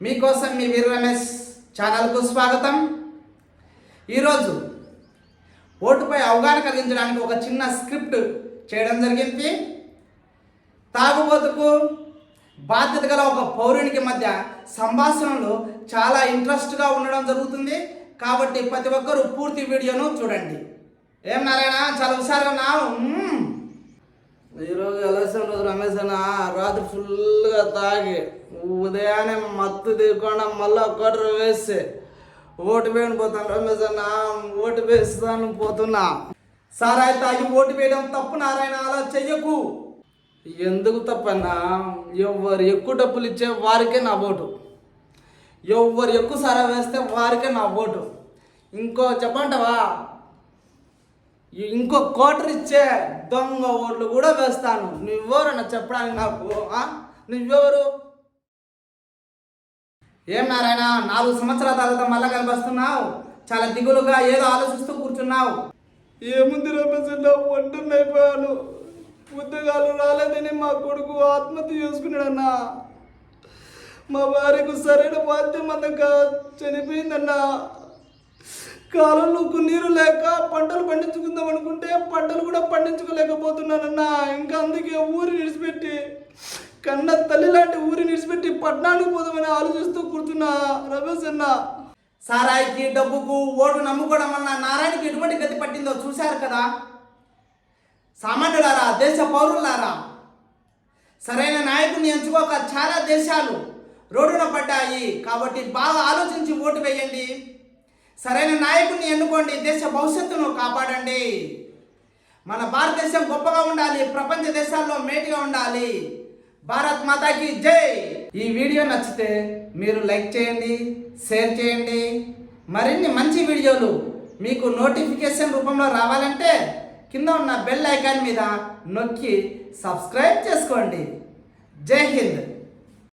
మీకోసం మీ వీర రమేష్ ఛానల్కు స్వాగతం. ఈరోజు ఓటుపై అవగాహన కలిగించడానికి ఒక చిన్న స్క్రిప్ట్ చేయడం జరిగింది. తాగుబోతుకు బాధ్యత గల ఒక పౌరునికి మధ్య సంభాషణలు చాలా ఇంట్రెస్ట్గా ఉండడం జరుగుతుంది. కాబట్టి ప్రతి ఒక్కరూ పూర్తి వీడియోను చూడండి. ఏం నారాయణ, చాలా హుషారుగా ఉన్నావు. ఈరోజు ఎలక్షన్ రోజు రమేష్ అన్న రాత్రి ఫుల్గా తాగి ఉదయాన్నే మత్తు తీయకుండా మళ్ళీ ఒకటి వేస్తే ఓటు వేయని పోతాను. రమేష్ అన్న ఓటు వేస్తాను పోతున్నా. సారాయి తాగి ఓటు వేయడం తప్పు నారాయణ, అలా చెయ్యకు. ఎందుకు తప్పన్నా? ఎవరు ఎక్కువ డబ్బులు ఇచ్చే వారికే నా ఓటు, ఎవరు ఎక్కువ సారా వేస్తే వారికే నా ఓటు. ఇంకో చెప్పంటావా, ఇంకో కోటర్ ఇచ్చే దొంగ ఓట్లు కూడా వేస్తాను. నువ్వెవరన్నా చెప్పడానికి నాకు? నువ్వెవరు? ఏం నారాయణ, 4 సంవత్సరాల తర్వాత మళ్ళా కనిపిస్తున్నావు. చాలా దిగులుగా ఏదో ఆలోచిస్తూ కూర్చున్నావు. ఏముంది రమేష్ అన్న, ఒంటరిని అయిపోయాను. పుస్తకాలు రాలేదని మా కొడుకు ఆత్మహత్య చేసుకున్నాడన్నా. మా భార్యకు సరైన వాద్యం అందక చనిపోయిందన్నా. కాలంలో నీరు లేక పంటలు పండించుకుందాం అనుకుంటే పంటలు కూడా పండించుకోలేకపోతున్నానన్నా. ఇంకా అందుకే ఊరి విడిచిపెట్టి, కన్న తల్లి లాంటి ఊరి విడిచిపెట్టి పట్టణానికి పోదామని ఆలోచిస్తూ కూర్చున్నా రమేష్ అన్న. సారాయికి, డబ్బుకు ఓటు నమ్ముకోవడం వల్ల నారాయణకి ఎటువంటి గతి పట్టిందో చూశారు కదా. సామాన్యులారా, దేశ పౌరులారా, సరైన నాయకుడిని ఎంచుకోక చాలా దేశాలు రోడ్డున పడ్డాయి. కాబట్టి బాగా ఆలోచించి ఓటు వేయండి. సరైన నాయకుడిని ఎన్నుకోండి. దేశ భవిష్యత్తును కాపాడండి. మన భారతదేశం గొప్పగా ఉండాలి, ప్రపంచ దేశాల్లో మేటిగా ఉండాలి. భారత్ మాతాకి జై. ఈ వీడియో నచ్చితే మీరు లైక్ చేయండి, షేర్ చేయండి. మరిన్ని మంచి వీడియోలు మీకు నోటిఫికేషన్ రూపంలో రావాలంటే కింద ఉన్న బెల్ ఐకాన్ మీద నొక్కి సబ్స్క్రైబ్ చేసుకోండి. జై హింద్.